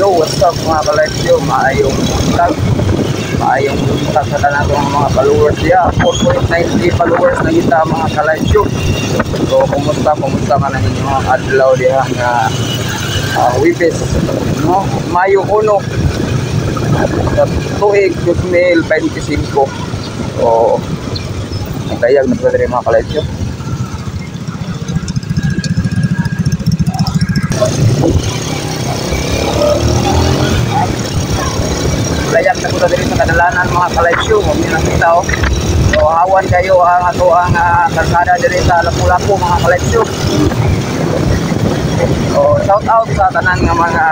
Yo, what's up mga ka-live maayong tag. Maayong tag sa tanan ng mga followers niya. 4.9k followers na kita mga ka-live. So, kumusta ka na ninyo mga adlaw diha nga Wibes, no? Mayo 1 sa tuig 2025. So, ang kayag na pala mga ka-live. Layak na ko na din sa kadalanan mga ka-live kung minakita o. So hawan kayo ang ato ang kalsada din sa Lapu-Lapu mga ka-live. So shout out sa tanan nga mga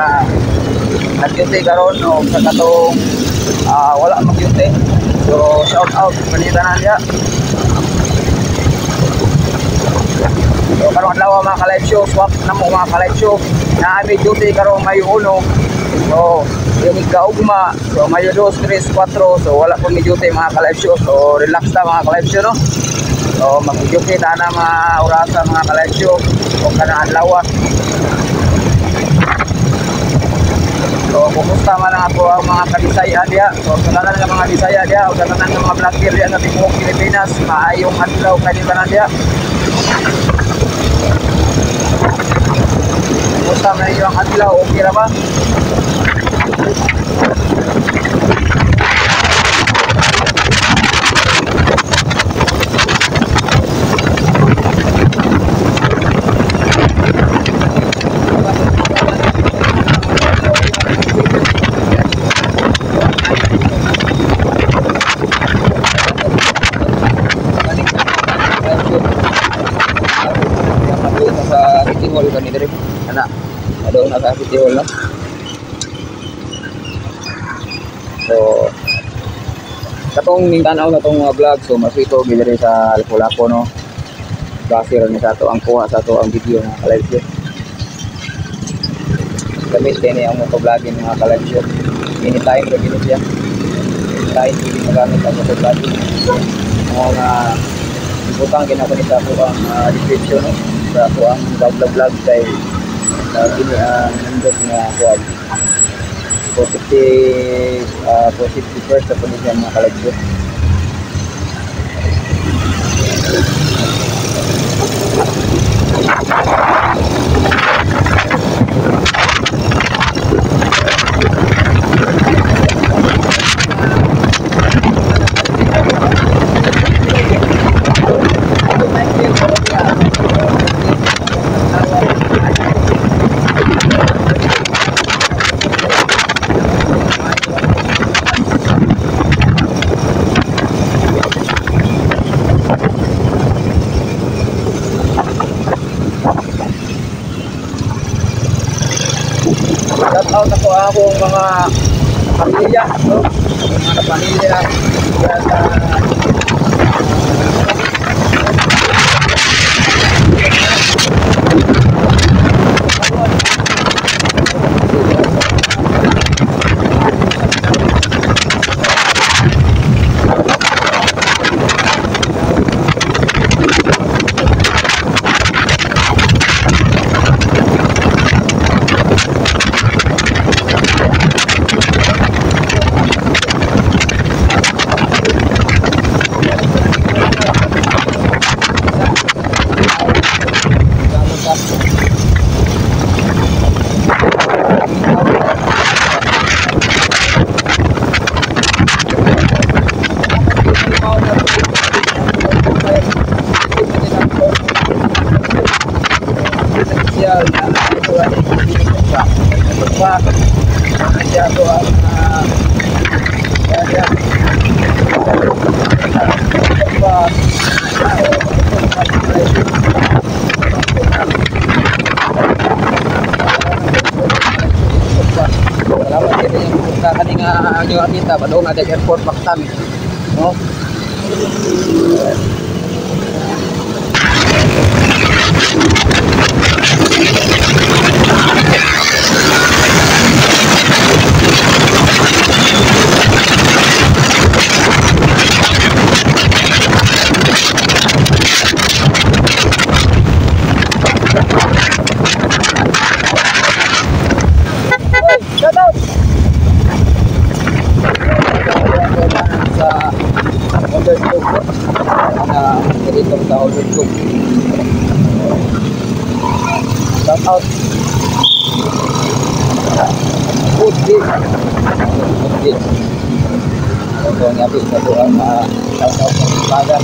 nag-duty karon o sa katong wala mag-duty. So shout out panitanan niya. So karon adlaw mga ka-live swap na mo mga ka-live na may duty karon Mayo 1. So yung ikaugma, so Mayo 2, 3, 4, so wala po may-duty mga ka-live show. So relax na mga ka-live show, no? So mag-duty na na mga orasa mga ka-live show kung kanaan lawat. So kumusta man lang ako ang mga kabisaya diya. So salanan ng mga bisaya diya o salanan ng mga vlogger diya sa Timog Pilipinas. Maayong adlaw kanina na diya. Kumusta man yung adlaw, okay na ba? Sa City Hall kami diri. Ana, adong nasa City Hall, no? So katong ningtanaw na tong mga vlog, so masito gid sa Lapu-Lapu, no? Base ra ni sa ato ang kuha sa ato ang video nga ka-live. Gamit din ang motovlogging mga ka-live. Anytime ra gid siya. Anytime pwede magamit ang motovlogging. Mga butang kinako sa ato ang description, no? Sa ato ang vlog kay gini ang nindot nga kuha. Positive first sa punisyan mga ka-live. Shout out ako akong mga pamilya, no? Mga pamilya ang kita padung ada airport Mactan, no? Shout out! na dito sa YouTube. Shout out. Good day. Good day. Ito ang yabi sa doon na shout out sa baga.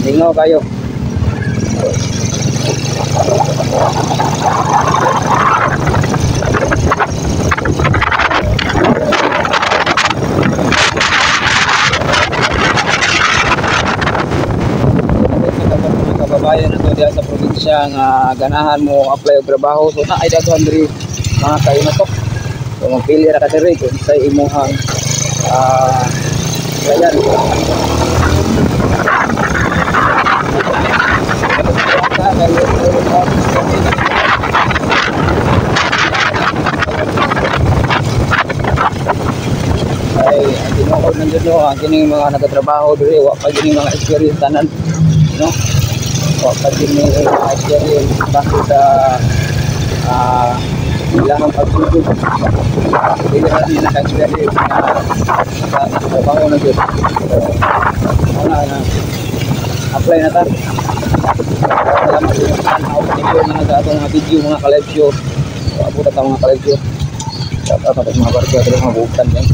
Lingaw kayo. Kababayan na to diya sa probinsya nga ganahan mo apply og trabaho, so na ay daghan diri mga kayo na to. So magpili ra ka diri kung sa imong bayan. Ay, tinukod ng dito ang kining mga nagtatrabaho diri, wa pa kining mga experience tanan, no? Wa pa kining mga experience basta sa ilang pagtutulog. Hindi na nila experience sa trabaho na dito. Wala na. Apply na tayo. Salamat sa mga sa mga video, mga ka-live show. Abot at mga ka-live show. Dapat mga barko at mga bukan yan.